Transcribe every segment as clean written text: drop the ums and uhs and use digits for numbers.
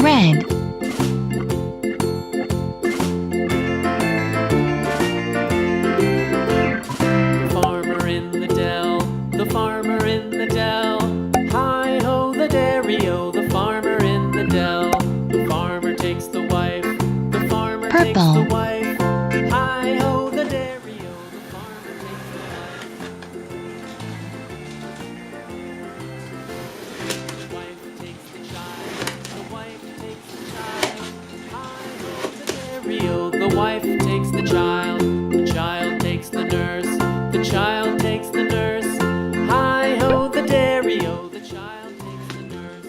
red. Farmer in the dell, the farmer in the dell. Hi-ho the dairy-o, the farmer in the dell. The farmer takes the wife, the farmer takes the Purple. wife. Hi-ho the dairy-o, the farmer takes the wife. The wife takes the child, the wife takes the child. Hi-ho the dairy-o, the wife takes the child. The child takes the nurse, the child takes the nurse. Hi-ho the dairy-o, the child takes the nurse.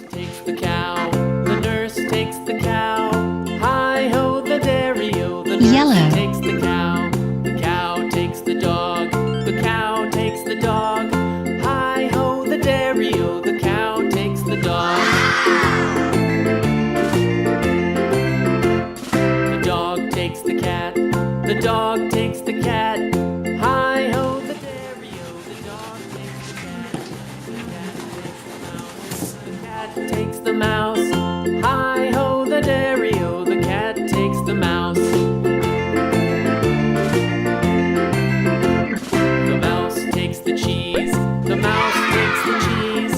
Takes the cow, the nurse takes the cow. Hi-ho the dairy-o, the nurse Yellow. takes the cow. The cow takes the dog, the cow takes the dog. Hi-ho the dairy-o, the cow takes the dog. The dog takes the cat, the dog takes the cat. Hi-ho the dairy-o, the dog takes the cat. The cat takes the mouse, the cat takes the mouse. Hi-ho the dairy-o, the cat takes the mouse. The mouse takes the cheese, the mouse takes the cheese.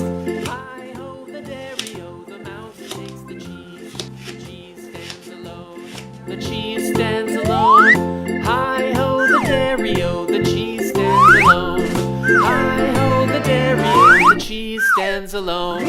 Hi-ho the dairy-o, the mouse takes the cheese. The cheese stands alone, the cheese stands alone. Hi-ho the dairy-o, the cheese stands alone. Hi-ho the dairy-o, the cheese stands alone.